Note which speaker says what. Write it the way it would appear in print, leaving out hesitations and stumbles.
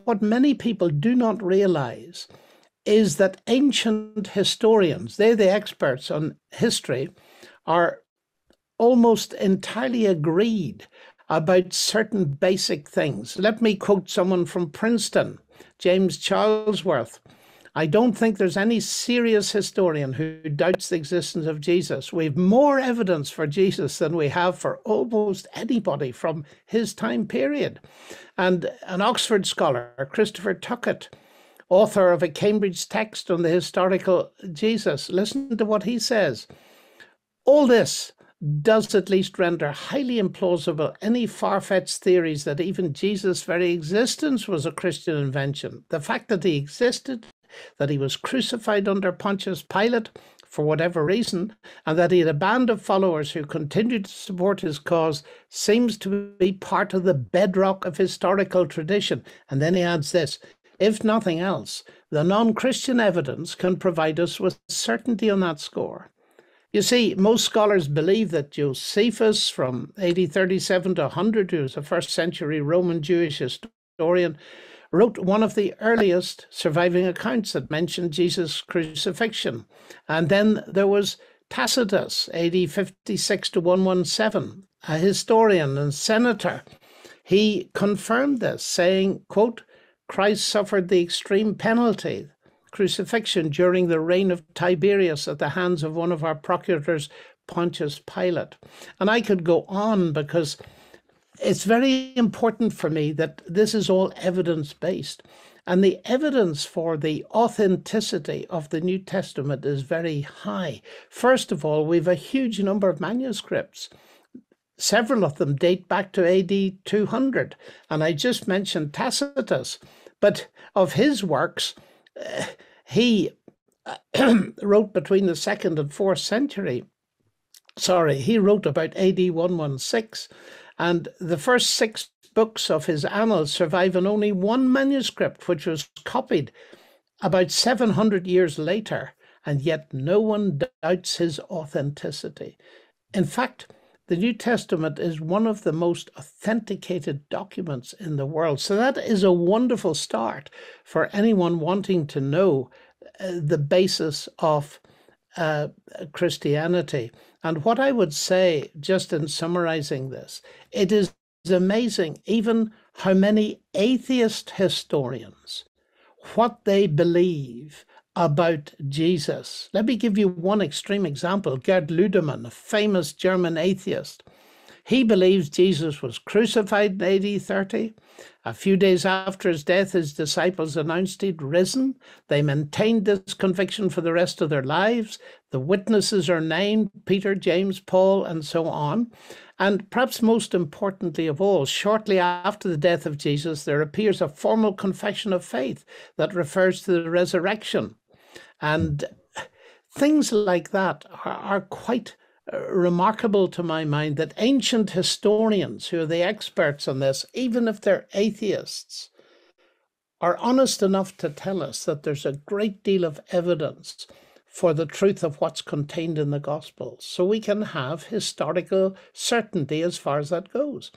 Speaker 1: what many people do not realize is that ancient historians, they're the experts on history, are almost entirely agreed about certain basic things. Let me quote someone from Princeton, James Charlesworth. I don't think there's any serious historian who doubts the existence of Jesus. We have more evidence for Jesus than we have for almost anybody from his time period. And an Oxford scholar, Christopher Tuckett, author of a Cambridge text on the historical Jesus, listen to what he says. All this does at least render highly implausible any far-fetched theories that even Jesus' very existence was a Christian invention. The fact that he existed, that he was crucified under Pontius Pilate for whatever reason, and that he had a band of followers who continued to support his cause seems to be part of the bedrock of historical tradition. And then he adds this, if nothing else, the non-Christian evidence can provide us with certainty on that score. You see, most scholars believe that Josephus from AD 37 to 100, who was a first century Roman Jewish historian, wrote one of the earliest surviving accounts that mentioned Jesus' crucifixion. And then there was Tacitus, AD 56 to 117, a historian and senator. He confirmed this, saying, quote, Christ suffered the extreme penalty, crucifixion, during the reign of Tiberius at the hands of one of our procurators, Pontius Pilate. And I could go on because it's very important for me that this is all evidence-based. And the evidence for the authenticity of the New Testament is very high. First of all, we have a huge number of manuscripts. Several of them date back to AD 200. And I just mentioned Tacitus. But of his works, he wrote between the 2nd and 4th century. He wrote about AD 116. And the first 6 books of his annals survive in only one manuscript, which was copied about 700 years later. And yet no one doubts his authenticity. In fact, the New Testament is one of the most authenticated documents in the world. So that is a wonderful start for anyone wanting to know the basis of Christianity. And what I would say, just in summarizing this, it is amazing even how many atheist historians, what they believe about Jesus. Let me give you one extreme example. Gerd Ludemann, a famous German atheist. He believes Jesus was crucified in AD 30. A few days after his death, his disciples announced he'd risen. They maintained this conviction for the rest of their lives. The witnesses are named, Peter, James, Paul, and so on. And perhaps most importantly of all, shortly after the death of Jesus, there appears a formal confession of faith that refers to the resurrection. And things like that are quite remarkable to my mind, that ancient historians who are the experts on this, even if they're atheists, are honest enough to tell us that there's a great deal of evidence for the truth of what's contained in the Gospels. So we can have historical certainty as far as that goes.